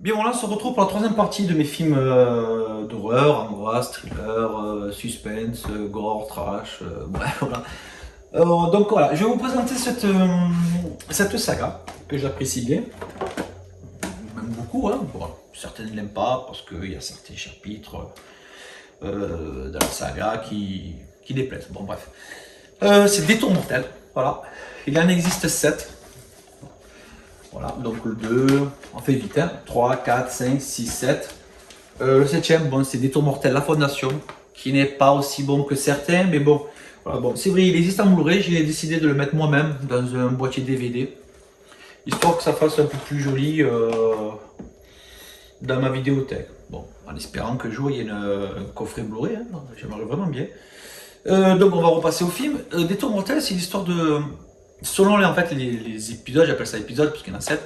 Bien voilà, on se retrouve pour la troisième partie de mes films d'horreur, angoisse, thriller, suspense, gore, trash, bref voilà. Donc voilà, je vais vous présenter cette saga que j'apprécie bien, même beaucoup, hein. Bon, certains ne l'aiment pas parce qu'il y a certains chapitres dans la saga qui déplaisent. Bon bref. C'est Détour mortel, voilà. Il en existe 7. Voilà, donc le 2, on fait vite, hein. 3, 4, 5, 6, 7. Le septième, bon, c'est Détour mortel, la fondation, qui n'est pas aussi bon que certains, mais bon, voilà, bon, c'est vrai, il existe en Blu-ray, j'ai décidé de le mettre moi-même dans un boîtier DVD, histoire que ça fasse un peu plus joli dans ma vidéothèque. Bon, en espérant que jour il y ait un coffret Blu-ray, hein, j'aimerais vraiment bien. Donc on va repasser au film. Détour mortel, c'est l'histoire de... Selon en fait, les épisodes, j'appelle ça épisodes parce qu'il y en a 7,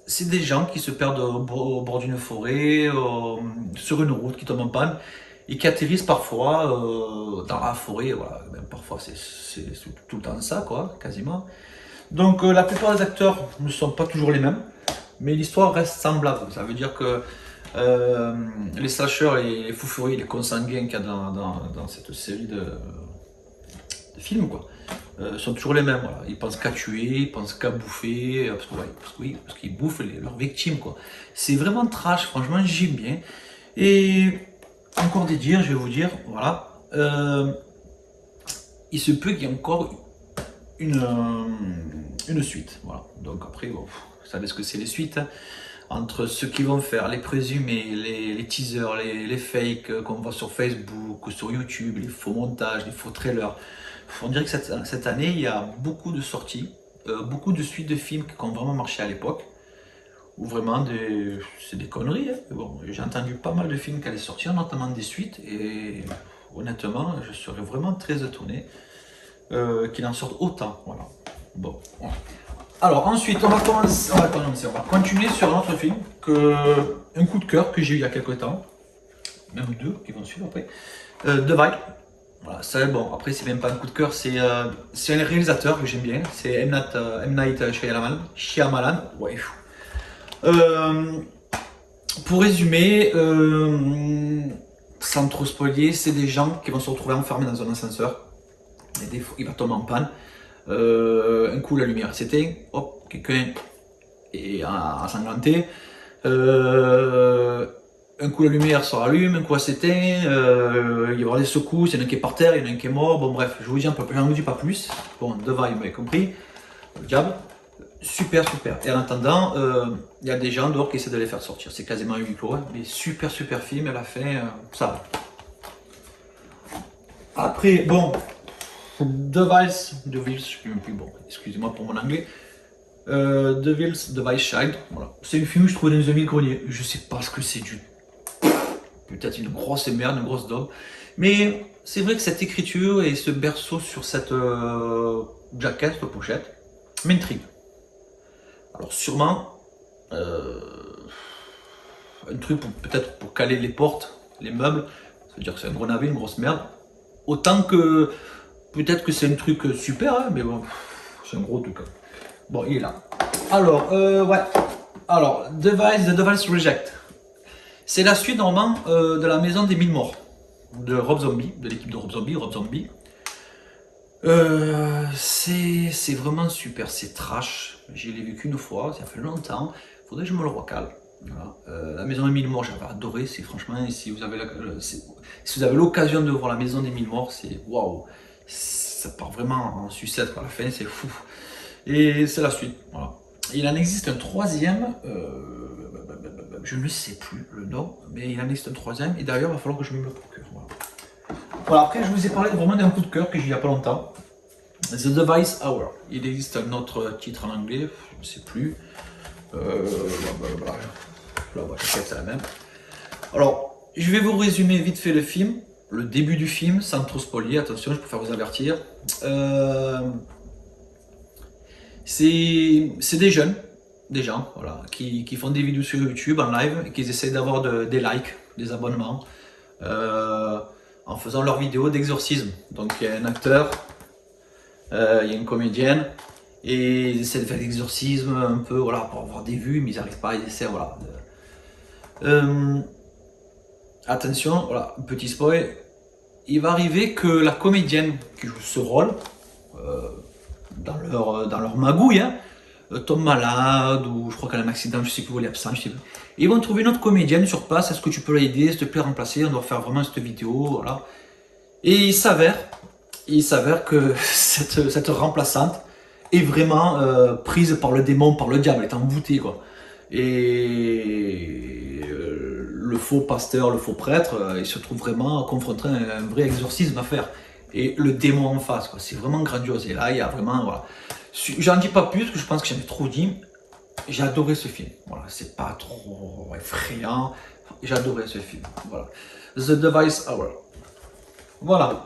c'est des gens qui se perdent au bord d'une forêt, sur une route qui tombe en panne et qui atterrissent parfois dans la forêt. Voilà. Même parfois c'est tout le temps ça, quoi, quasiment. Donc la plupart des acteurs ne sont pas toujours les mêmes, mais l'histoire reste semblable. Ça veut dire que les slashers et les fous furieux, les consanguins qu'il y a dans cette série de films, quoi, sont toujours les mêmes. Voilà. Ils pensent qu'à tuer, ils pensent qu'à bouffer, parce qu'ils bouffent leurs victimes, quoi. C'est vraiment trash, franchement, j'aime bien. Et encore des dires, je vais vous dire, voilà. Il se peut qu'il y ait encore une suite. Voilà. Donc après, bon, vous savez ce que c'est les suites, hein. Entre ceux qui vont faire les présumés, les teasers, les fakes qu'on voit sur Facebook ou sur YouTube, les faux montages, les faux trailers. On dirait que cette année, il y a beaucoup de sorties, beaucoup de suites de films qui ont vraiment marché à l'époque, ou vraiment c'est des conneries, hein. Bon, j'ai entendu pas mal de films qui allaient sortir, notamment des suites, et honnêtement, je serais vraiment très étonné qu'il en sorte autant. Voilà. Bon. Voilà. Alors ensuite, on va continuer sur un autre film, un coup de cœur que j'ai eu il y a quelques temps, même deux qui vont suivre après, The Vibe. Voilà, ça, bon, après, c'est même pas un coup de cœur, c'est un réalisateur que j'aime bien, c'est M. Night Shyamalan. Ouais. Euh, pour résumer, sans trop spoiler, c'est des gens qui vont se retrouver enfermés dans un ascenseur, et des fois, il va tomber en panne. Un coup, la lumière s'éteint, hop, quelqu'un est ensanglanté. Un coup la lumière se rallume, un coup elle s'éteint, il va y avoir des secousses, il y en a un qui est par terre, il y en a un qui est mort, bon bref, je vous dis j'en vous dis pas plus. Bon, devant il m'avait compris, le diable, super. Et en attendant, il y a des gens dehors qui essaient de les faire sortir, c'est quasiment un huis clos, hein, mais super film, à la fin, ça va. Après, bon, Device, je sais même plus, bon, excusez-moi pour mon anglais. Device Child, voilà. C'est une film que je trouvais dans un vide-grenier, je sais pas ce que c'est du peut-être une grosse merde, une grosse daube. Mais c'est vrai que cette écriture et ce berceau sur cette jaquette, cette pochette, m'intrigue. Alors sûrement, un truc peut-être pour caler les portes, les meubles, ça veut dire que c'est un gros navet, une grosse merde. Autant que peut-être que c'est un truc super, hein, mais bon, c'est un gros truc. Bon, il est là. Alors, ouais. Alors, The Device Reject. C'est la suite normalement de la maison des 1000 morts de Rob Zombie, de l'équipe de Rob Zombie. C'est vraiment super, c'est trash. Je l'ai vu qu'une fois, ça fait longtemps. Faudrait que je me le recale. Voilà. La maison des 1000 morts, j'avais adoré. C'est franchement, si vous avez l'occasion de voir la maison des 1000 morts, c'est waouh. Ça part vraiment en sucette à la fin, c'est fou. Et c'est la suite. Voilà. Il en existe un troisième. Je ne sais plus le nom, mais il en existe un troisième, et d'ailleurs il va falloir que je me le procure. Voilà, après je vous ai parlé vraiment d'un coup de cœur que j'ai eu il n'y a pas longtemps, The Device Hour. Il existe un autre titre en anglais, je ne sais plus. Là, c'est la même. Alors, je vais vous résumer vite fait le film, le début du film, sans trop spoiler, attention, je préfère vous avertir. C'est des gens voilà, qui font des vidéos sur YouTube en live et qui essaient d'avoir des likes, des abonnements en faisant leurs vidéos d'exorcisme. Donc il y a un acteur, il y a une comédienne Et ils essaient de faire l'exorcisme un peu, voilà, pour avoir des vues, mais ils n'arrivent pas, ils essaient, voilà. Attention, voilà, petit spoil, il va arriver que la comédienne qui joue ce rôle, dans leur magouille, hein, tombe malade, ou je crois qu'elle a un accident, je sais plus où elle est absente, je sais plus. Et ils vont trouver une autre comédienne sur place, est-ce que tu peux l'aider, s'il te plaît, remplacer, on doit faire vraiment cette vidéo, voilà. Et il s'avère que cette remplaçante est vraiment prise par le démon, par le diable, elle est envoûtée, quoi. Et le faux pasteur, le faux prêtre, il se trouve vraiment confronté à un vrai exorcisme à faire. Et le démon en face, quoi. C'est vraiment grandiose. Et là, il y a vraiment, voilà. J'en dis pas plus, parce que je pense que j'en ai trop dit. J'ai adoré ce film. Voilà, c'est pas trop effrayant. J'ai adoré ce film. Voilà. The Device Hour. Voilà.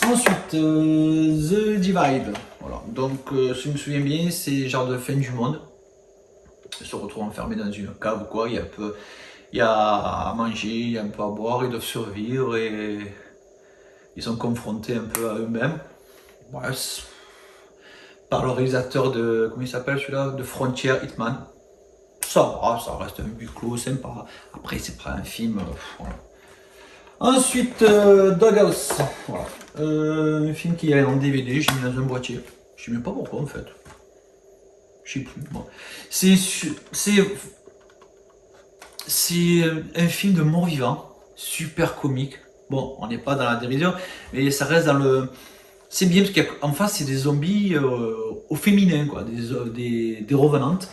Ensuite, The Divide. Voilà. Donc, si je me souviens bien, c'est genre de fin du monde. Ils se retrouvent enfermés dans une cave ou quoi. Il y a à manger, il y a un peu à boire, ils doivent survivre et ils sont confrontés un peu à eux-mêmes. Ouais, par le réalisateur de, comment il s'appelle celui-là, de Frontier Hitman. Ça va, ça reste un huis clos sympa. Après, c'est pas un film. Voilà. Ensuite, Doghouse. Voilà. Un film qui est en DVD, j'ai mis dans un boîtier. Je sais même pas pourquoi en fait. Je sais plus. Bon. C'est un film de mort-vivant, super comique. Bon, on n'est pas dans la dérision, mais ça reste dans le. C'est bien parce qu'en face, c'est des zombies au féminin, quoi, des revenantes.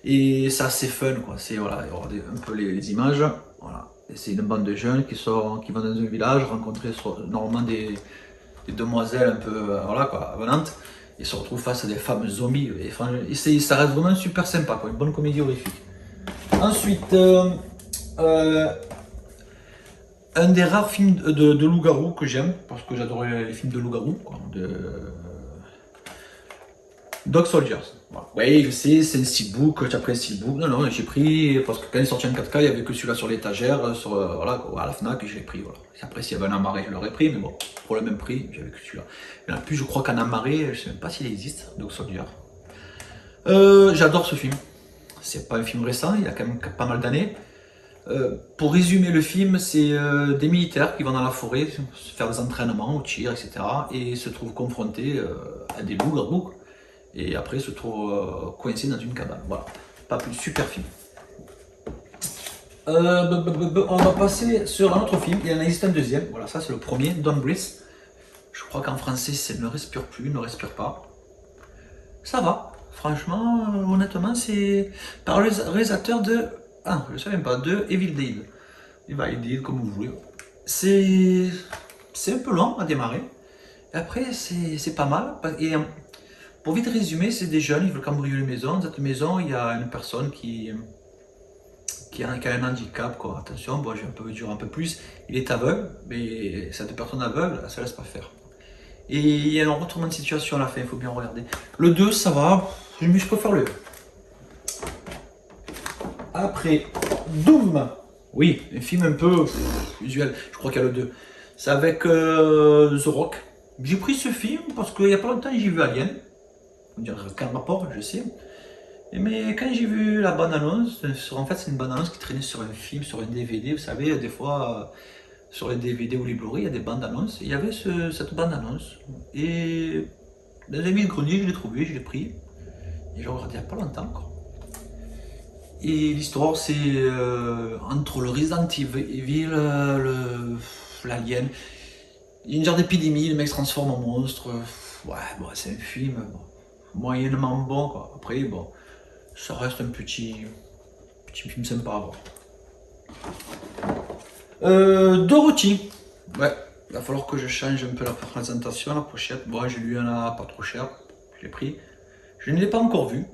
Et ça, c'est fun, quoi. C'est, voilà, il y aura un peu les images. Voilà. Et c'est une bande de jeunes qui vont dans un village rencontrer normalement des demoiselles un peu, voilà, quoi, avenantes. Et se retrouvent face à des femmes zombies. Et ça reste vraiment super sympa, quoi, une bonne comédie horrifique. Ensuite, un des rares films de loup-garou que j'aime, parce que j'adorais les films de loup-garou, de Dog Soldiers. Voilà. Oui, je sais, c'est un steelbook, tu as pris un steelbook. Non, non, j'ai pris, parce que quand il est sorti en 4K, il n'y avait que celui-là sur l'étagère, voilà, à la Fnac, et je l'ai pris. Voilà. Et après, s'il y avait un amarré, je l'aurais pris, mais bon, pour le même prix, j'avais que celui-là. Et en plus, je crois qu'un amarré, je ne sais même pas s'il existe, Dog Soldiers. J'adore ce film. C'est pas un film récent, il a quand même pas mal d'années. Pour résumer le film, c'est des militaires qui vont dans la forêt faire des entraînements au tir, etc. et se trouvent confrontés à des loups-garous. Et après, se trouvent coincés dans une cabane. Voilà, pas plus, super film. On va passer sur un autre film. Il en existe un deuxième. Voilà, ça c'est le premier, Don't Breathe. Je crois qu'en français, c'est Ne respire plus, ne respire pas. Ça va. Franchement, honnêtement, c'est par le réalisateur de. Ah, je ne savais pas, de Evil Dead. Evil Dead, comme vous voulez. C'est un peu lent à démarrer. Et après, c'est pas mal. Et pour vite résumer, c'est des jeunes, ils veulent cambrioler une maison. Dans cette maison, il y a une personne qui a un handicap, quoi. Attention, bon, je vais un peu dire un peu plus. Il est aveugle, mais cette personne aveugle, elle ne se laisse pas faire. Et il y a un retournement de situation à la fin, il faut bien regarder. Le 2, ça va, mais je préfère le 1. Après, Doom. Oui, un film un peu visuel, je crois qu'il y a le 2. C'est avec The Rock. J'ai pris ce film parce qu'il n'y a pas longtemps, j'ai vu Alien. On dirait qu'un rapport, je sais. Mais quand j'ai vu la bande-annonce, en fait c'est une bande-annonce qui traînait sur un film, sur un DVD. Vous savez, des fois, sur les DVD ou les Blu-ray, il y a des bandes-annonces. Il y avait cette bande-annonce. Et dans les grenier, je l'ai trouvé, je l'ai pris. Et j'ai regardé il n'y a pas longtemps encore. Et l'histoire, c'est entre le Resident Evil, l'Alien. Il y a une genre d'épidémie, le mec se transforme en monstre. Ouais, bon, c'est un film moyennement bon, quoi. Après, bon, ça reste un petit film sympa à voir. Dorothy. Ouais, il va falloir que je change un peu la présentation, la pochette. Bon, j'ai lu un là pas trop cher, je l'ai pris. Je ne l'ai pas encore vu.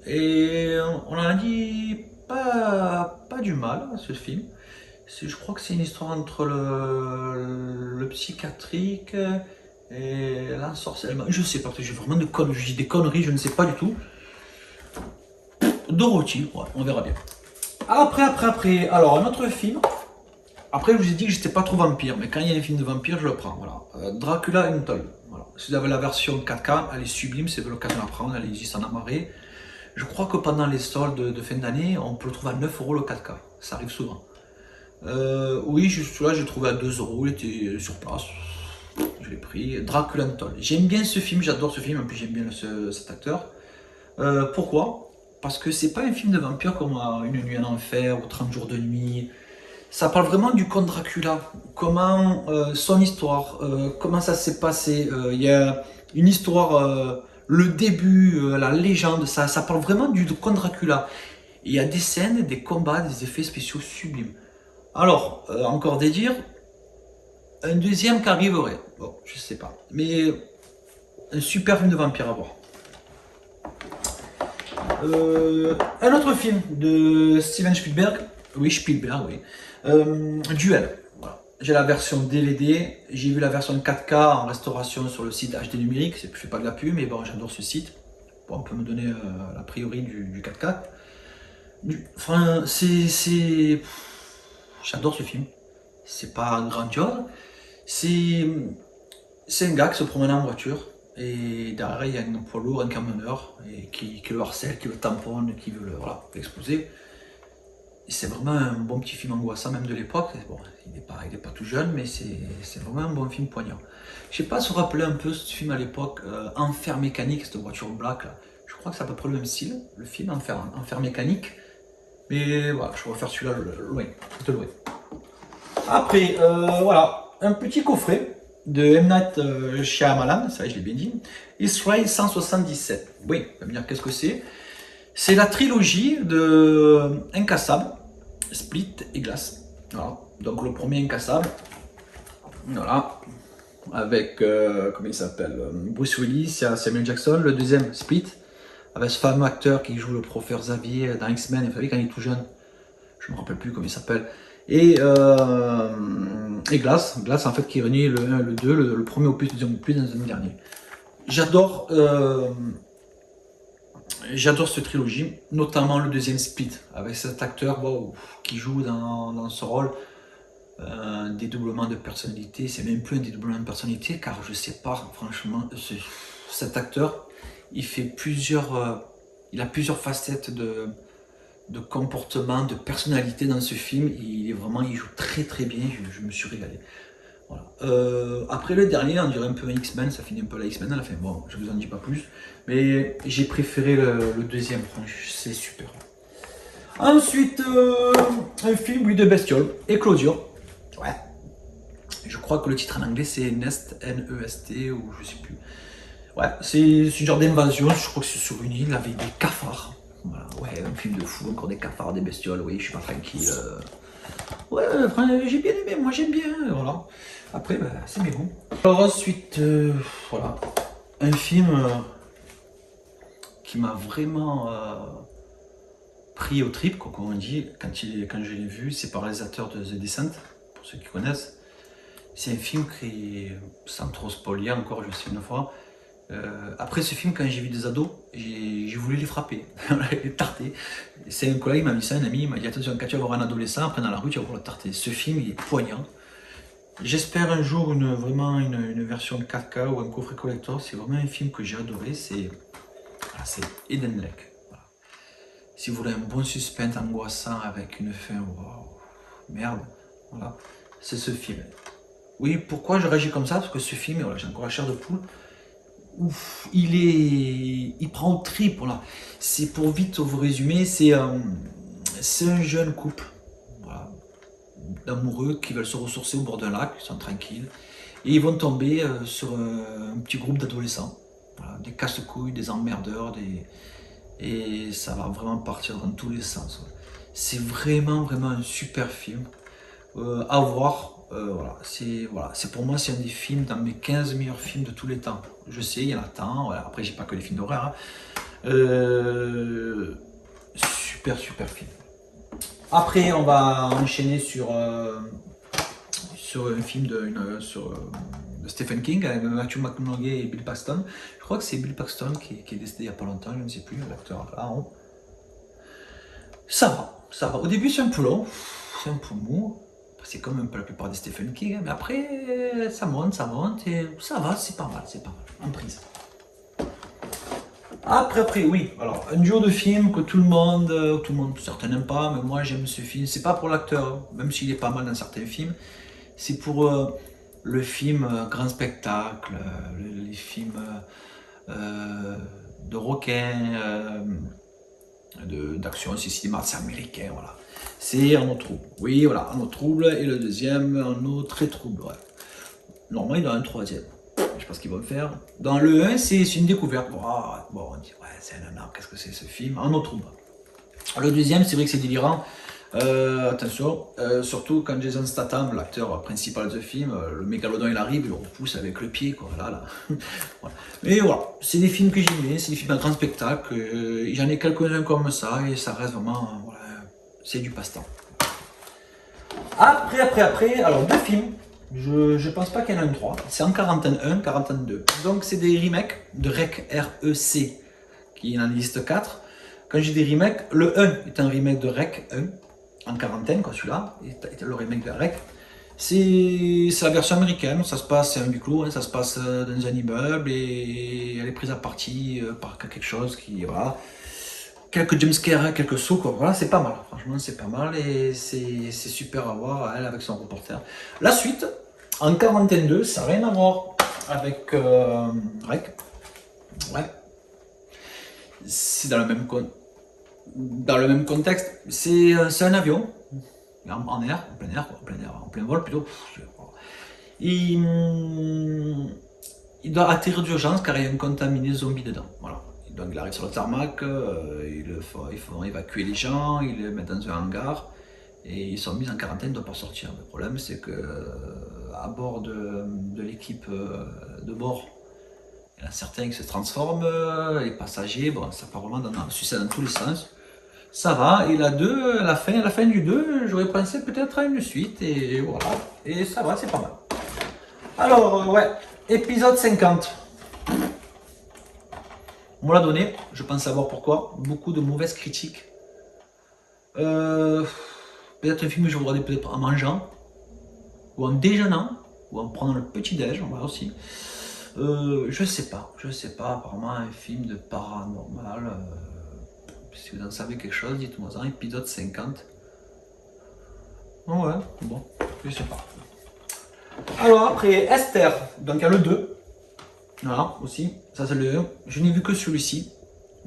Et on en a dit pas du mal à ce film. Je crois que c'est une histoire entre le psychiatrique et l'ensorcellement. Je sais pas, j'ai vraiment je dis des conneries, je ne sais pas du tout. Dorothy, ouais, on verra bien. Après, alors un autre film. Après, je vous ai dit que j'étais pas trop vampire, mais quand il y a un film de vampire, je le prends. Voilà. Dracula Untold. Voilà. Si vous avez la version 4K, elle est sublime, c'est l'occasion de la prendre, elle existe en amarré. Je crois que pendant les soldes de fin d'année, on peut le trouver à 9 € le 4K. Ça arrive souvent. Oui, juste là, j'ai trouvé à 2 €, il était sur place. Je l'ai pris. Dracula Untold. J'aime bien ce film, j'adore ce film, en plus j'aime bien cet acteur. Pourquoi? Parce que c'est pas un film de vampire comme Une nuit en enfer ou 30 jours de nuit. Ça parle vraiment du comte Dracula, comment son histoire, comment ça s'est passé. Il y a une histoire, le début, la légende, ça parle vraiment du comte Dracula. Il y a des scènes, des combats, des effets spéciaux sublimes. Alors, encore des dires, un deuxième qui arriverait. Bon, je sais pas. Mais un super film de vampire à voir. Un autre film de Steven Spielberg. Oui, Spielberg, oui. Duel. Voilà. J'ai la version DVD. J'ai vu la version 4K en restauration sur le site HD numérique. Je fais pas de la pub, mais bon, j'adore ce site. Bon, on peut me donner l'a priori du 4K. Enfin, j'adore ce film. C'est pas grandiose. C'est un gars qui se promène en voiture et derrière il y a un poids lourd, un camionneur et qui le harcèle, qui le tamponne, qui veut l'exploser. C'est vraiment un bon petit film angoissant même de l'époque. Bon, il n'est pas tout jeune, mais c'est vraiment un bon film poignant. Je sais pas si vous rappelez un peu ce film à l'époque, Enfer mécanique, cette voiture black là. Je crois que c'est à peu près le même style, le film Enfer mécanique. Mais voilà, je vais refaire celui-là loin, de loin. Après, voilà, un petit coffret de M. Night Shyamalan, ça je l'ai bien dit, Israel 177. Oui, on va me dire qu'est-ce que c'est. C'est la trilogie de Incassable, Split et Glace. Voilà. Donc le premier Incassable, voilà, avec, comment il s'appelle, Bruce Willis, Samuel Jackson. Le deuxième, Split, avec ce fameux acteur qui joue le professeur Xavier dans X-Men, vous savez quand il est tout jeune, je ne me rappelle plus comment il s'appelle. Et Glace en fait qui réunit le 1 et le 2, le premier opus, le deuxième opus dans le dernier. J'adore cette trilogie, notamment le deuxième Split, avec cet acteur qui joue dans ce rôle un dédoublement de personnalité. C'est même plus un dédoublement de personnalité, car je sais pas, franchement, cet acteur, il a plusieurs facettes de comportement, de personnalité dans ce film. Il joue très très bien, je me suis régalé. Voilà. Après le dernier, on dirait un peu un X-Men, ça finit un peu la X-Men à la fin. Bon, je vous en dis pas plus, mais j'ai préféré le deuxième, c'est super. Ensuite, un film de bestiole, Éclosion. Ouais. Je crois que le titre en anglais c'est Nest, N-E-S-T, ou je sais plus. Ouais, c'est ce genre d'invasion, je crois que c'est sur une île avec des cafards. Voilà, ouais, un film de fou, encore des cafards, des bestioles, oui, je suis pas tranquille. Ouais, j'ai bien aimé, moi j'aime bien, voilà. Après, c'est mes goûts. Alors ensuite, voilà, un film qui m'a vraiment pris au trip, comme on dit, quand je l'ai vu, c'est par le réalisateur de The Descent, pour ceux qui connaissent. C'est un film qui, sans trop spoiler encore, je sais une fois, après ce film, quand j'ai vu des ados, j'ai voulu les frapper, les tarter. C'est un collègue qui m'a mis ça, un ami, il m'a dit attention, quand tu vas voir un adolescent, après dans la rue, tu vas voir le tarter. Ce film, il est poignant. J'espère un jour vraiment une version 4K ou un coffret collector. C'est vraiment un film que j'ai adoré. C'est Eden Lake. Voilà. Si vous voulez un bon suspense angoissant avec une fin, wow, merde, voilà, c'est ce film. Oui, pourquoi je réagis comme ça? Parce que ce film, voilà, j'ai encore la chair de poule. Ouf, il prend au trip, voilà. C'est pour vite vous résumer, c'est un jeune couple, voilà, d'amoureux qui veulent se ressourcer au bord d'un lac, ils sont tranquilles, et ils vont tomber sur un petit groupe d'adolescents, voilà, des casse-couilles, des emmerdeurs, et ça va vraiment partir dans tous les sens. Ouais. C'est vraiment un super film à voir. C'est pour moi c'est un des films dans mes 15 meilleurs films de tous les temps. Je sais, il y en a tant, voilà. Après j'ai pas que les films d'horreur. Hein. Super film. Après on va enchaîner sur un film de Stephen King avec Matthew McConaughey et Bill Paxton. Je crois que c'est Bill Paxton qui est décédé il n'y a pas longtemps, je ne sais plus, l'acteur là en haut. Ça va. Au début c'est un peu long, c'est un peu mou. C'est comme un peu la plupart des Stephen King, hein, mais après ça monte, et ça va, c'est pas mal, en prise. Après, oui, alors un duo de films que tout le monde, certains n'aiment pas, mais moi j'aime ce film, c'est pas pour l'acteur, hein, même s'il est pas mal dans certains films, c'est pour le film grand spectacle, les films de requins, d'action, c'est cinéma, c'est américain, voilà. C'est En eau trouble. Oui, voilà, En eau trouble, et le deuxième, En eau très trouble, ouais. Normalement, il y en a un troisième. Je sais pas ce qu'ils vont faire. Dans le 1, c'est une découverte. Bon, on dit, ouais, c'est un nanar, qu'est-ce que c'est ce film? En eau trouble. Le deuxième, c'est vrai que c'est délirant. Attention, surtout quand Jason Statham, l'acteur principal de ce film, le mégalodon il arrive, il le repousse avec le pied, quoi. Là. Voilà. Mais voilà, c'est des films que j'aime bien, c'est des films à grand spectacle. J'en ai quelques-uns comme ça et ça reste vraiment, voilà, c'est du passe-temps. Après, alors deux films. Je pense pas qu'il y en a un 3. C'est en quarantaine 1, quarantaine 2. Donc c'est des remakes de REC, R-E-C, qui en liste 4. Quand j'ai des remakes, le 1 est un remake de REC 1, en quarantaine, quoi, celui-là, est le remake de REC. C'est la version américaine, ça se passe, c'est un huis clos, hein, ça se passe dans un immeuble et elle est prise à partie par quelque chose qui, voilà, quelques jumpscares, quelques sauts, quoi. Voilà, c'est pas mal, franchement, c'est pas mal et c'est super à voir, elle avec son reporter. La suite, en quarantaine 2, ça n'a rien à voir avec REC. Ouais, c'est dans le même contexte. C'est un avion en air, en plein vol plutôt. Il, il doit atterrir d'urgence car il y a un contaminé zombie dedans. Voilà. Donc il arrive sur le tarmac, il faut évacuer les gens, ils les mettent dans un hangar et ils sont mis en quarantaine, ils ne doivent pas sortir. Le problème c'est que à bord de l'équipe de bord, il y en a certains qui se transforment, les passagers, bon, ça part vraiment suicide dans tous les sens. Ça va, et la fin du 2, j'aurais pensé peut-être à une suite, et voilà. Et ça va, c'est pas mal. Alors, ouais, épisode 50. On me l'a donné, je pense savoir pourquoi. Beaucoup de mauvaises critiques. Peut-être un film que je regarder peut-être en mangeant, ou en déjeunant, ou en prenant le petit-déj, on va aussi. Je sais pas, apparemment un film de paranormal. Si vous en savez quelque chose, dites-moi ça, épisode 50. Ouais, bon, je sais pas. Alors après, Esther, donc il y a le 2. Voilà, aussi, ça c'est le 1. Je n'ai vu que celui-ci.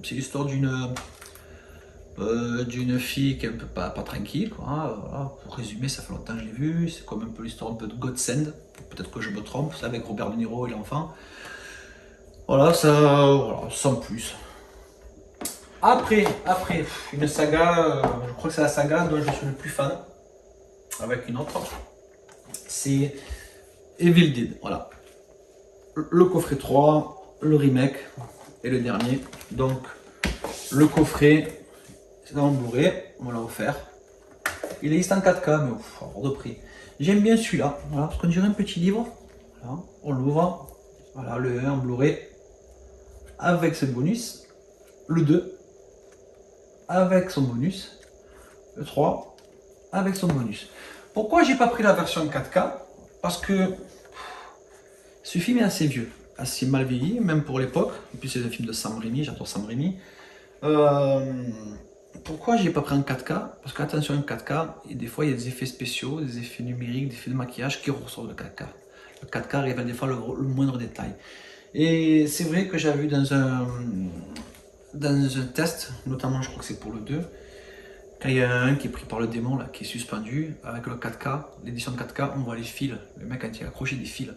C'est l'histoire d'une fille qui est un peu pas tranquille, quoi. Voilà, pour résumer, ça fait longtemps que je l'ai vu. C'est comme un peu l'histoire un peu de Godsend. Peut-être que je me trompe, c'est avec Robert De Niro et l'enfant. Voilà, sans plus. Après, une saga, je crois que c'est la saga dont je suis le plus fan, avec une autre, c'est Evil Dead, voilà. Le coffret 3, le remake et le dernier. Donc, le coffret, c'est dans le Blu-ray, on l'a offert. Il existe en 4K, mais hors de prix. J'aime bien celui-là, voilà, parce qu'on dirait un petit livre. Voilà, on l'ouvre, voilà, le 1 en Blu-ray, avec ce bonus, le 2, avec son bonus, le 3 avec son bonus. Pourquoi j'ai pas pris la version 4K? Parce que ce film est assez vieux, assez mal vieilli, même pour l'époque. Et puis c'est un film de Sam Raimi, j'adore Sam Raimi. Pourquoi j'ai pas pris en 4K? Parce qu'attention, en 4K, et des fois il y a des effets spéciaux, des effets numériques, des effets de maquillage qui ressortent de 4K. Le 4K révèle des fois le moindre détail. Et c'est vrai que j'avais vu dans un test, notamment je crois que c'est pour le 2, quand il y en a un qui est pris par le démon, là, qui est suspendu, avec le 4K, l'édition 4K, on voit les fils. Le mec, quand il a accroché des fils.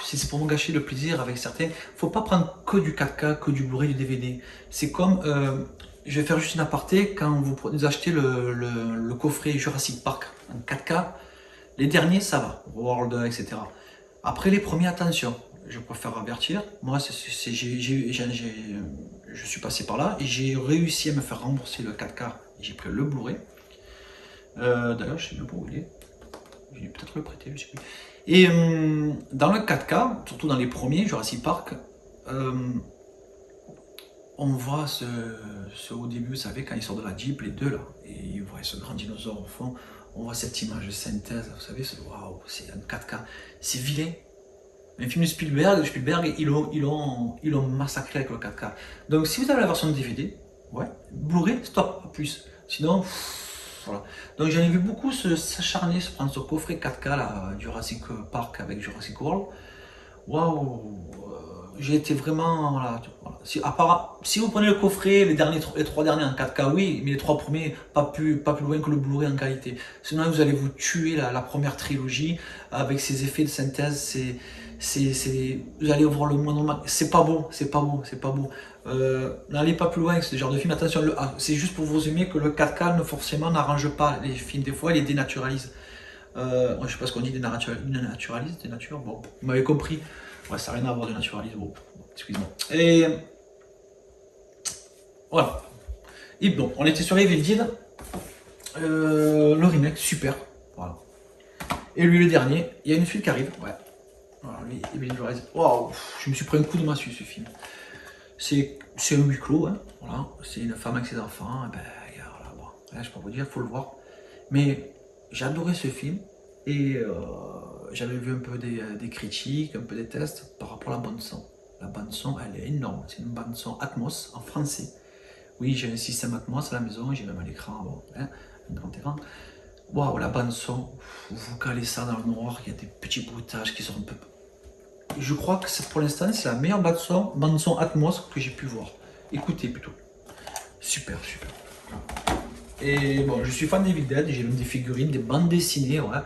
C'est pour me gâcher le plaisir avec certains. Faut pas prendre que du 4K, que du Blu-ray, du DVD. C'est comme, je vais faire juste une aparté, quand vous achetez le coffret Jurassic Park en 4K, les derniers, ça va, World, etc. Après les premiers, attention. Je préfère avertir. Moi, je suis passé par là et j'ai réussi à me faire rembourser le 4K. J'ai pris le Blu-ray. D'ailleurs, je sais même pas où il est. J'ai peut-être le prêter, je sais plus. Et dans le 4K, surtout dans les premiers, Jurassic Park, on voit ce au début, vous savez, quand ils sortent de la Jeep, les deux là, et ils voient ce grand dinosaure au fond. on voit cette image de synthèse, vous savez, waouh, c'est un 4K, c'est vilain. Un film de Spielberg, ils l'ont massacré avec le 4K. Donc si vous avez la version de DVD, ouais, Blu-ray, stop, pas plus. Sinon, voilà. Donc j'en ai vu beaucoup s'acharner, se prendre ce coffret 4K là, Jurassic Park avec Jurassic World. Waouh, j'ai été vraiment, voilà. Si vous prenez le coffret, les 3 derniers en 4K, oui, mais les 3 premiers, pas plus loin que le Blu-ray en qualité. Sinon vous allez vous tuer la première trilogie avec ses effets de synthèse, vous allez voir le moindre, c'est pas beau, n'allez pas plus loin avec ce genre de film. Attention, c'est juste pour vous résumer que le 4K ne forcément n'arrange pas les films, des fois il les dénaturalise. Je sais pas ce qu'on dit, dénature, bon, vous m'avez compris. Ouais, ça n'a rien à voir de naturalisme, bon, excusez-moi. Et voilà. Et bon, on était sur Evil Dead, le remake, super, voilà. Et lui, le dernier, il y a une suite qui arrive, ouais. Voilà, lui, Evil Dead Rise. Waouh, je me suis pris un coup de massue ce film. C'est un huis clos, hein, voilà. C'est une femme avec ses enfants, et ben, voilà, bon. Là, je peux pas vous dire, il faut le voir. Mais j'ai adoré ce film, et j'avais vu un peu des critiques, un peu des tests par rapport à la bande son. La bande son, elle est énorme, c'est une bande son Atmos en français. Oui, j'ai un système Atmos à la maison, j'ai même un écran, bon, hein, un grand écran. Waouh, la bande son, vous calez ça dans le noir, il y a des petits bruitages qui sont un peu... Je crois que pour l'instant, c'est la meilleure bande son Atmos que j'ai pu voir. Écoutez plutôt. Super, super. Et bon, je suis fan d'Evil Dead, j'ai même des figurines, des bandes dessinées, ouais.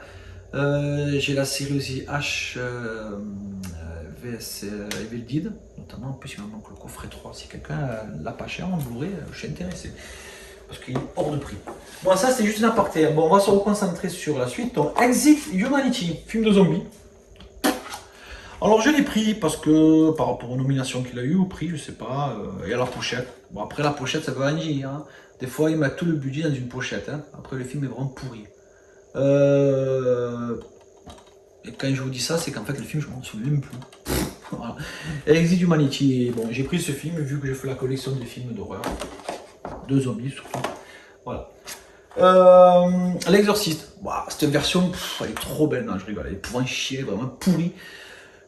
J'ai la série aussi H VS Evil Dead, notamment. En plus, il me manque le coffret 3. Si quelqu'un l'a pas cher en Blu-ray, je suis intéressé. Parce qu'il est hors de prix. Bon, ça, c'est juste un aparté. Bon, on va se reconcentrer sur la suite. Donc, Exit Humanity, film de zombies. Alors, je l'ai pris parce que, par rapport aux nominations qu'il a eu, au prix, je sais pas, et à la pochette. Bon, après, la pochette, ça veut rien dire. Hein. Des fois, ils mettent tout le budget dans une pochette. Hein. Après, le film est vraiment pourri. Et quand je vous dis ça, c'est qu'en fait, le film, je m'en souviens même plus. Voilà. Exit Humanity. Bon, j'ai pris ce film vu que j'ai fait la collection des films d'horreur. De zombies, surtout. Voilà. L'Exorciste. Wow, cette version, elle est trop belle. Non, je rigole. Elle est pour un chier, vraiment pourrie.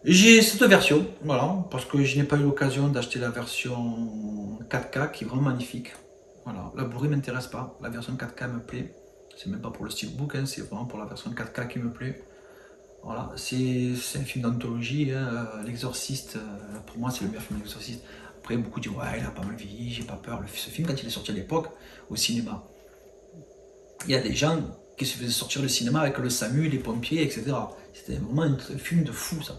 J'ai cette version, voilà, parce que je n'ai pas eu l'occasion d'acheter la version 4K qui est vraiment magnifique. Voilà, la Blu-ray ne m'intéresse pas, la version 4K me plaît. C'est même pas pour le steelbook, hein, c'est vraiment pour la version 4K qui me plaît. Voilà, c'est un film d'anthologie, hein, L'Exorciste, pour moi c'est le meilleur film d'Exorciste. Après beaucoup disent ouais il a pas mal vieilli, j'ai pas peur. Ce film quand il est sorti à l'époque au cinéma, il y a des gens qui se faisaient sortir du cinéma avec le SAMU, les pompiers, etc. C'était vraiment un film de fou ça.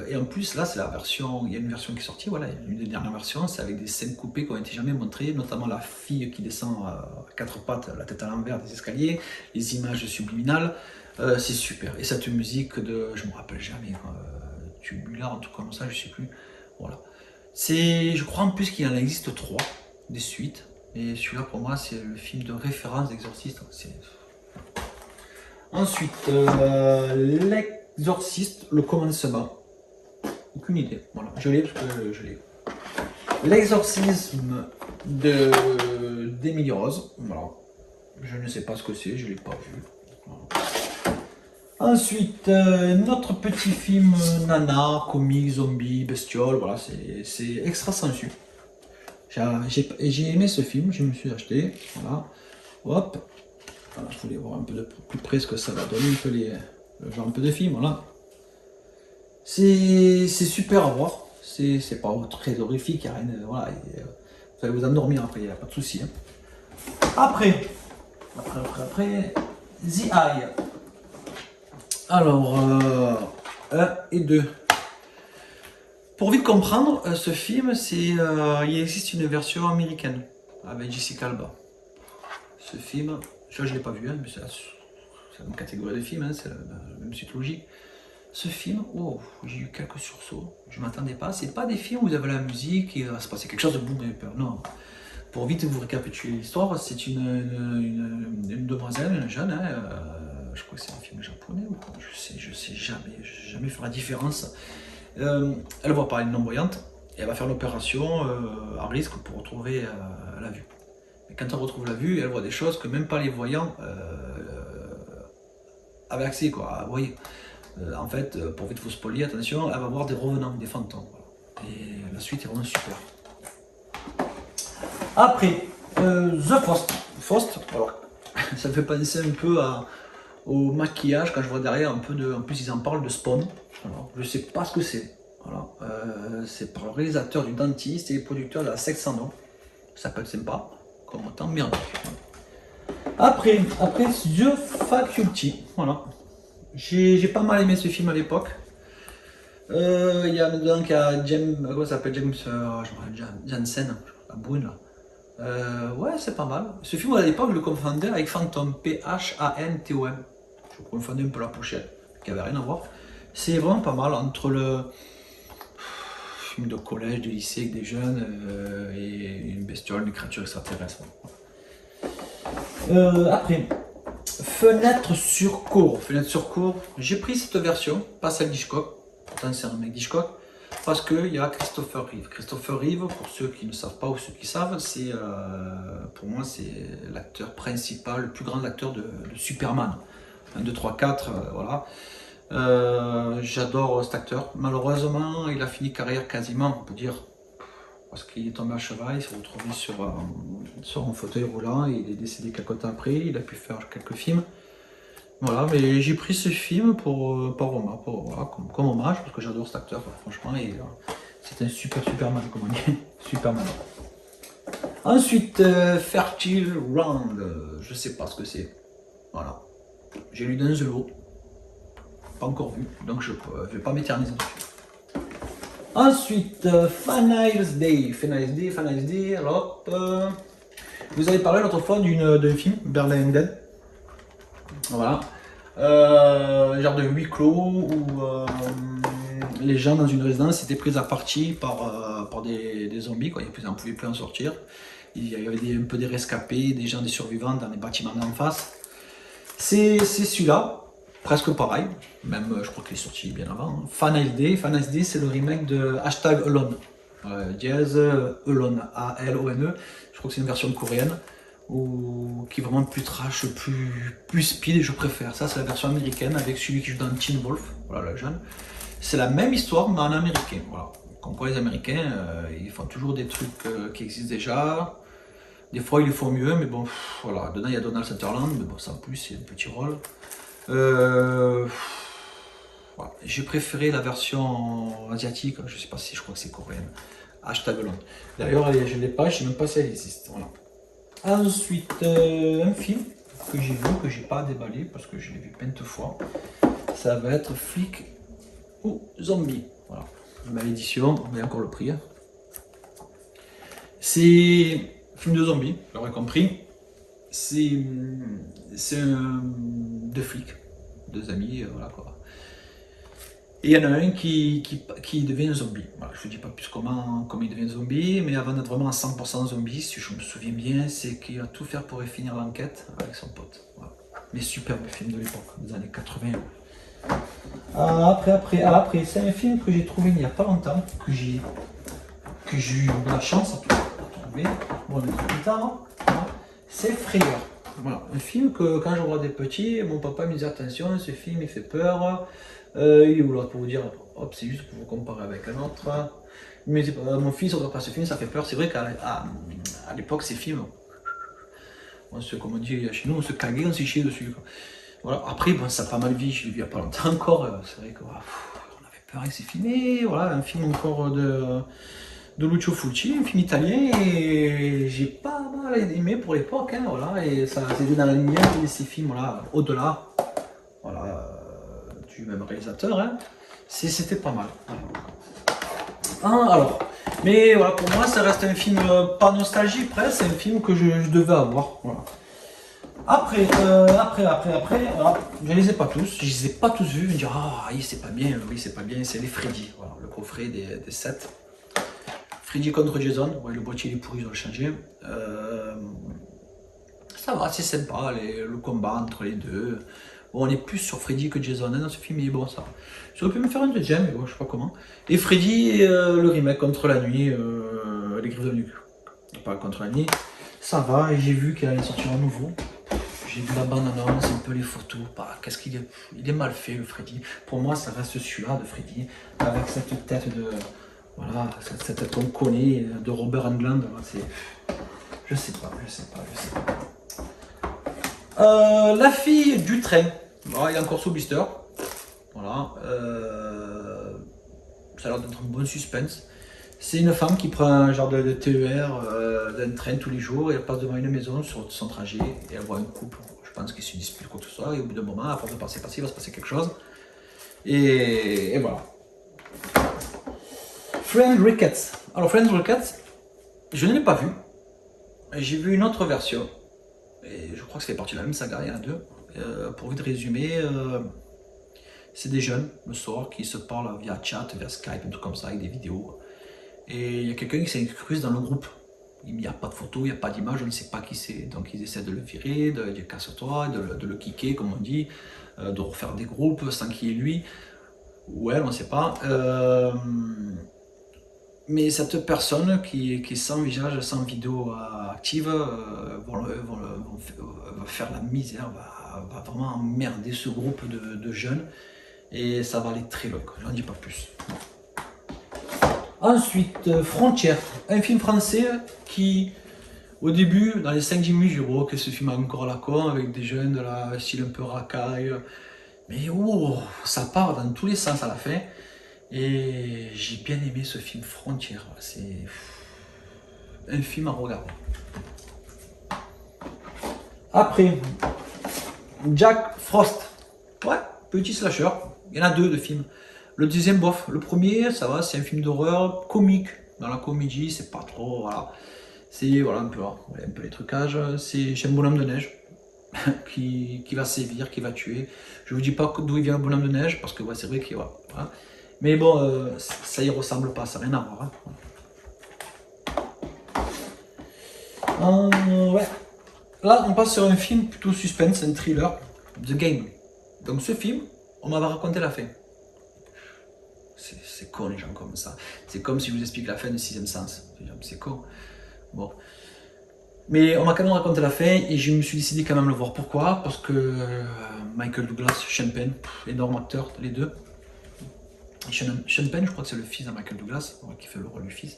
Et en plus là c'est la version, il y a une version qui est sortie, voilà, une des dernières versions, c'est avec des scènes coupées qui ont été jamais montrées, notamment la fille qui descend à 4 pattes, la tête à l'envers des escaliers, les images subliminales, c'est super. Et cette musique de, je me rappelle jamais, Tubular, un truc comme ça, je sais plus, voilà. Je crois en plus qu'il en existe 3 des suites, et celui-là pour moi c'est le film de référence d'Exorciste. Ensuite, L'Exorciste, le commencement. Aucune idée. Voilà, je l'ai parce que je l'ai. L'Exorcisme d'Emily Rose. Voilà. Je ne sais pas ce que c'est, je ne l'ai pas vu. Voilà. Ensuite, notre petit film nana, comique, zombie, bestiole. Voilà, c'est extra sensu. J'ai aimé ce film, je me suis acheté. Voilà. Hop. Voilà, je voulais voir un peu de plus près ce que ça va donner, un peu le genre un peu de film, voilà. C'est super à voir, c'est pas très horrifique, y a rien, voilà, vous allez vous endormir après, il n'y a pas de souci. Hein. Après, The Eye. Alors, 1 et 2. Pour vite comprendre, ce film, il existe une version américaine avec Jessica Alba. Ce film, je ne l'ai pas vu, hein, mais c'est la même catégorie de film, hein, c'est la même suite logique. Ce film, oh, j'ai eu quelques sursauts, je ne m'attendais pas. C'est pas des films où vous avez la musique et il va se passer quelque chose de boum et peur. Non. Pour vite vous récapituler l'histoire, c'est une demoiselle, une jeune, hein, je crois que c'est un film japonais ou quoi, je sais jamais faire la différence. Elle voit pas, elle est non-voyante et elle va faire l'opération à risque pour retrouver la vue. Et quand elle retrouve la vue, elle voit des choses que même pas les voyants avaient accès, quoi. Vous voyez, en fait, pour vite vous spoiler, attention, elle va voir des revenants, des fantômes. Voilà. Et la suite est vraiment super. Après, The Faust. Faust, alors, ça me fait penser un peu au maquillage, quand je vois derrière un peu de... En plus, ils en parlent de Spawn. Alors, je sais pas ce que c'est. Voilà. C'est par le réalisateur du Dentiste et les producteurs de La Secte Sans Nom. Ça peut être sympa, comme autant merde. Après The Faculty. Voilà. J'ai pas mal aimé ce film à l'époque. Il y a dedans qui a James, comment ça s'appelle, James, Jansen, la brune là. Ouais, c'est pas mal. Ce film à l'époque, je le confondais avec Phantom, Phantom. Je confondais un peu la pochette, qui avait rien à voir. C'est vraiment pas mal entre le film de collège, de lycée avec des jeunes et une bestiole, une créature extraterrestre. Après, Fenêtre sur cour. Fenêtre sur cour, j'ai pris cette version, pas celle d'Hitchcock. Pourtant, c'est un mec d'Hitchcock. Parce qu'il y a Christopher Reeve. Christopher Reeve, pour ceux qui ne savent pas ou ceux qui savent, c'est pour moi c'est l'acteur principal, le plus grand acteur de Superman. 1, 2, 3, 4, voilà. J'adore cet acteur. Malheureusement, il a fini carrière quasiment, on peut dire, parce qu'il est tombé à cheval, il s'est retrouvé sur un fauteuil roulant, et il est décédé quelques temps après, il a pu faire quelques films. Voilà, mais j'ai pris ce film voilà, comme hommage, parce que j'adore cet acteur, franchement, et c'est un Superman, comme on dit, Superman. Ensuite, Fertile Round, je sais pas ce que c'est, voilà. J'ai lu dans The Lot, pas encore vu, donc je vais pas m'éterniser dessus. Ensuite, Finals Day, alors, vous avez parlé l'autre fois d'un film, Berlin Dead. Voilà. Genre de huis clos où les gens dans une résidence étaient pris à partie par des zombies, quoi. Ils ne pouvaient plus en sortir. Il y avait un peu des rescapés, des gens, des survivants dans les bâtiments d'en face. C'est celui-là, presque pareil, même je crois qu'il est sorti bien avant. Final Day, c'est le remake de Hashtag Alone. Dièse Alone, A-L-O-N-E, je crois que c'est une version coréenne. Qui est vraiment plus trash, plus speed, je préfère. Ça, c'est la version américaine avec celui qui joue dans Teen Wolf, voilà le jeune. C'est la même histoire, mais en américain. Voilà. Comme quoi, les Américains, ils font toujours des trucs qui existent déjà. Des fois, ils le font mieux, mais bon, voilà. Dedans, il y a Donald Sutherland, mais bon, ça en plus, c'est un petit rôle. Voilà. J'ai préféré la version asiatique, je sais pas si, je crois que c'est coréenne. Hashtag Alone. D'ailleurs, je ne l'ai pas, je ne sais même pas si elle existe. Voilà. Ensuite, un film que j'ai vu, que j'ai pas déballé parce que je l'ai vu plein de fois, ça va être Flic ou Zombie. Voilà, ma édition, on a encore le prix. C'est un film de zombies, vous l'aurez compris. C'est deux flics, deux amis, voilà quoi. Et il y en a un qui devient un zombie. Voilà, je ne vous dis pas plus comment il devient zombie, mais avant d'être vraiment à 100% zombie, si je me souviens bien, c'est qu'il va tout faire pour finir l'enquête avec son pote. Voilà. Mais superbe film de l'époque, des années 80. Après, c'est un film que j'ai trouvé il n'y a pas longtemps, que j'ai eu de la chance à trouver, bon, plus tard, voilà. C'est Frayeur. Voilà, un film que quand je regardais petit, mon papa me disait attention, ce film il fait peur. Il est où l'autre pour vous dire, hop, c'est juste pour vous comparer avec un autre. Mais mon fils, on ne regarde pas ce film, ça fait peur. C'est vrai qu'à l'époque, ces films, comme on dit chez nous, on se caguait, on s'est chié dessus. Quoi. Voilà. Après, bon, ça a pas mal vieilli, je l'ai vu il n'y a pas longtemps encore. C'est vrai qu'on avait peur avec ces films. Et voilà, un film encore de Lucio Fulci, un film italien, et j'ai pas mal aimé pour l'époque. Hein, voilà, et ça c'était dans la lignée de ces films, voilà, au-delà. Voilà. Du même réalisateur, hein. C'était pas mal. Alors, mais voilà, pour moi, ça reste un film pas nostalgie, presque, c'est un film que je devais avoir. Voilà. Après, voilà, je les ai pas tous, je les ai pas tous vus, je me dis, ah, oui, c'est pas bien, c'est les Freddy, voilà, le coffret des 7. Freddy contre Jason, ouais, le boîtier il est pourri, ils ont le changé. Ça va, c'est sympa, le combat entre les deux. Bon, on est plus sur Freddy que Jason dans ce film, mais bon, ça. J'aurais pu me faire un deuxième, mais bon, je sais pas comment. Et Freddy, le remake contre la nuit, les griffes de nuque. Pas contre la nuit. Ça va, et j'ai vu qu'il allait sortir un nouveau. J'ai vu la bande-annonce, un peu les photos. Bah, qu'est-ce qu'il est... Il est mal fait, le Freddy. Pour moi, ça reste celui-là de Freddy, avec cette tête de... Voilà, cette tête qu'on connaît, de Robert Englund. C'est... Je sais pas. La fille du train. Voilà, il est encore sous blister. Voilà. Ça a l'air d'être un bon suspense. C'est une femme qui prend un genre de TER d'un train tous les jours et elle passe devant une maison sur son trajet et elle voit un couple, je pense qu'ils se disputent quoi que ce soit et au bout d'un moment, à force de passer, il va se passer quelque chose. Et voilà. Friend Ricketts. Alors Friend Ricketts, je ne l'ai pas vu. J'ai vu une autre version. Et je crois que ça fait partie de la même saga, il y en a deux. Pour vite résumer, c'est des jeunes le soir qui se parlent via chat, via Skype, un truc comme ça, avec des vidéos. Et il y a quelqu'un qui s'est incrusté dans le groupe. Il n'y a pas de photo, il n'y a pas d'image, on ne sait pas qui c'est. Donc ils essaient de le virer, de dire casse-toi, de le kicker, comme on dit, de refaire des groupes sans qu'il y ait lui ou elle, on ne sait pas. Mais cette personne qui est sans visage, sans vidéo active, va faire la misère, va vraiment emmerder ce groupe de jeunes. Et ça va aller très loin, j'en dis pas plus. Ensuite, Frontières, un film français qui, au début, dans les 5-10 minutes, je vois que ce film a encore la con, avec des jeunes de la style un peu racaille. Mais oh, ça part dans tous les sens à la fin. Et j'ai bien aimé ce film Frontières. C'est un film à regarder. Après, Jack Frost. Ouais, petit slasher. Il y en a deux de films. Le deuxième, bof. Le premier, ça va, c'est un film d'horreur comique. Dans la comédie, c'est pas trop, voilà. C'est, voilà, un peu les trucages. C'est un bonhomme de neige qui va sévir, qui va tuer. Je vous dis pas d'où il vient le bonhomme de neige, parce que ouais, c'est vrai qu'il voilà. Mais bon, ça y ressemble pas, ça n'a rien à voir. Ouais. Là, on passe sur un film plutôt suspense, un thriller, The Game. Donc ce film, on m'avait raconté la fin. C'est con les gens comme ça. C'est comme si je vous explique la fin de Sixième Sens. C'est con. Bon. Mais on m'a quand même raconté la fin et je me suis décidé quand même de le voir. Pourquoi? Parce que Michael Douglas, Sean Penn, énorme acteur, les deux. Sean Penn, je crois que c'est le fils de Michael Douglas, qui fait le rôle du fils.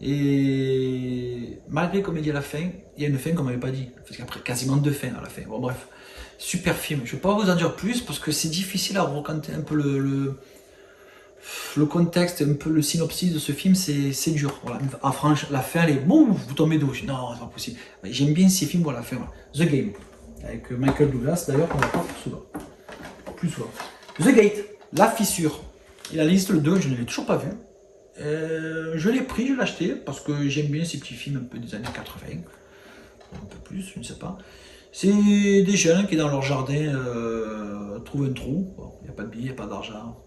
Et malgré comme il dit à la fin, il y a une fin qu'on m'avait pas dit. Parce qu'après, quasiment deux fins à la fin. Bon, bref, super film. Je vais pas vous en dire plus parce que c'est difficile à raconter un peu le contexte, un peu le synopsis de ce film, c'est dur. Voilà. En France, la fin, elle est boum, vous tombez d'eau. Non, c'est pas possible. J'aime bien ces films, voilà, la fin. Voilà. The Game, avec Michael Douglas, d'ailleurs, on va pas souvent. Plus souvent. The Gate, La Fissure. Il a la liste le 2, je ne l'ai toujours pas vu. Je l'ai pris, je l'ai acheté, parce que j'aime bien ces petits films un peu des années 80. Un peu plus, je ne sais pas. C'est des jeunes qui, dans leur jardin, trouvent un trou. Bon, il n'y a pas de billets, il n'y a pas d'argent.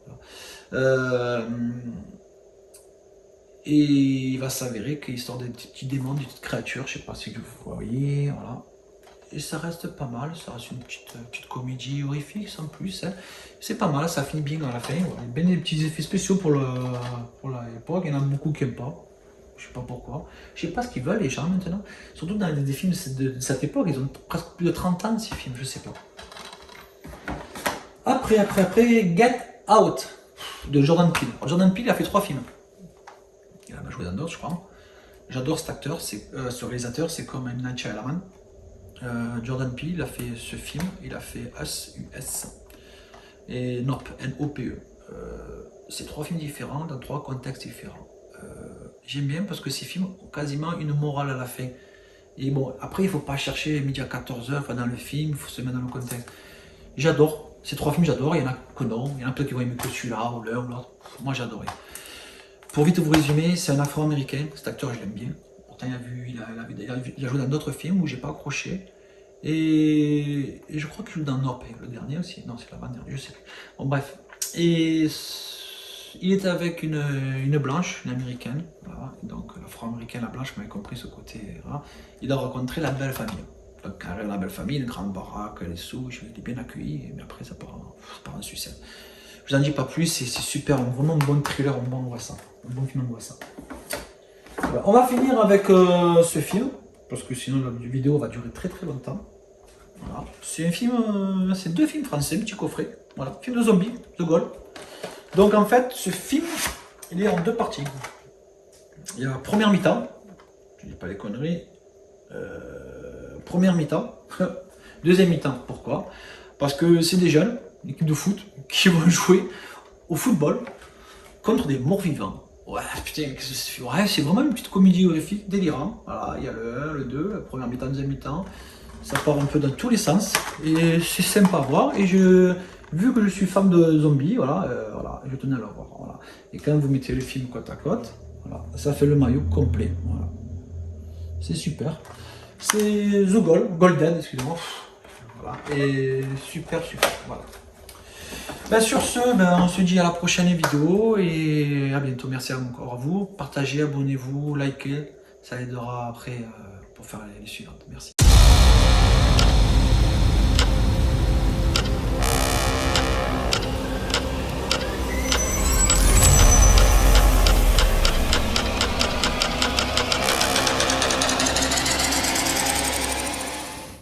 Et il va s'avérer qu'il sort des petits démons, des petites créatures, je ne sais pas si vous voyez, voilà. Et ça reste pas mal, ça reste une petite comédie horrifique sans plus. Hein. C'est pas mal, ça finit bien à la fin. Voilà. Il y a bien des petits effets spéciaux pour l'époque, il y en a beaucoup qui n'aiment pas. Je sais pas pourquoi. Je sais pas ce qu'ils veulent les gens maintenant. Surtout dans des films de cette époque, ils ont presque plus de 30 ans ces films, je sais pas. Après, Get Out de Jordan Peele. Alors, Jordan Peele a fait 3 films. Il a joué dans d'autres, je crois. J'adore cet acteur, ce réalisateur, c'est comme M. Night Shyamalan. Jordan Peele a fait ce film, il a fait Us, US, et Nope, N-O-P-E. C'est 3 films différents, dans 3 contextes différents. J'aime bien parce que ces films ont quasiment une morale à la fin. Et bon, après, il ne faut pas chercher midi à 14h, enfin, dans le film, il faut se mettre dans le contexte. J'adore, ces 3 films, j'adore, il y en a que non, il y en a peut-être qui vont aimer que celui-là, ou l'un, ou l'autre. Moi, j'adorais. Pour vite vous résumer, c'est un afro-américain, cet acteur, je l'aime bien. Pourtant, il a joué dans d'autres films où j'ai pas accroché. Et je crois qu'il joue dans Nope, le dernier aussi. Non, c'est la dernière, je sais plus. Bon, bref. Et il était avec une blanche, une américaine. Voilà. Donc, l'afro-américaine, la blanche, m'avait compris ce côté. Voilà. Il a rencontré la belle famille. Donc, quand arrive la belle famille, une grande baraque, les sous, il est bien accueilli. Mais après, ça part en sucette. Je n'en dis pas plus, c'est super, vraiment un bon thriller, un bon angoissant. Un bon film angoissant. Voilà. On va finir avec ce film. parce que sinon la vidéo va durer très très longtemps. Voilà. C'est un film, c'est 2 films français, petit coffret. Voilà, film de zombies, The Goal. Donc en fait, ce film, il est en 2 parties. Il y a la première mi-temps, je dis pas les conneries, première mi-temps, deuxième mi-temps. Pourquoi? Parce que c'est des jeunes, une équipe de foot, qui vont jouer au football contre des morts vivants. Ouais, putain, ouais, c'est vraiment une petite comédie horrifique, délirant. Voilà, il y a le 1, le 2, la première mi-temps, deuxième mi-temps. Ça part un peu dans tous les sens et c'est sympa à voir. Et vu que je suis fan de zombies, voilà, voilà, je tenais à le voir. Voilà. Et quand vous mettez le film côte à côte, voilà, ça fait le maillot complet. Voilà. C'est super. C'est The Goal, Golden, excusez-moi. Voilà. Et super, super. Voilà. Ben sur ce, ben on se dit à la prochaine vidéo et à bientôt. Merci encore à vous. Partagez, abonnez-vous, likez. Ça aidera après pour faire les suivantes. Merci.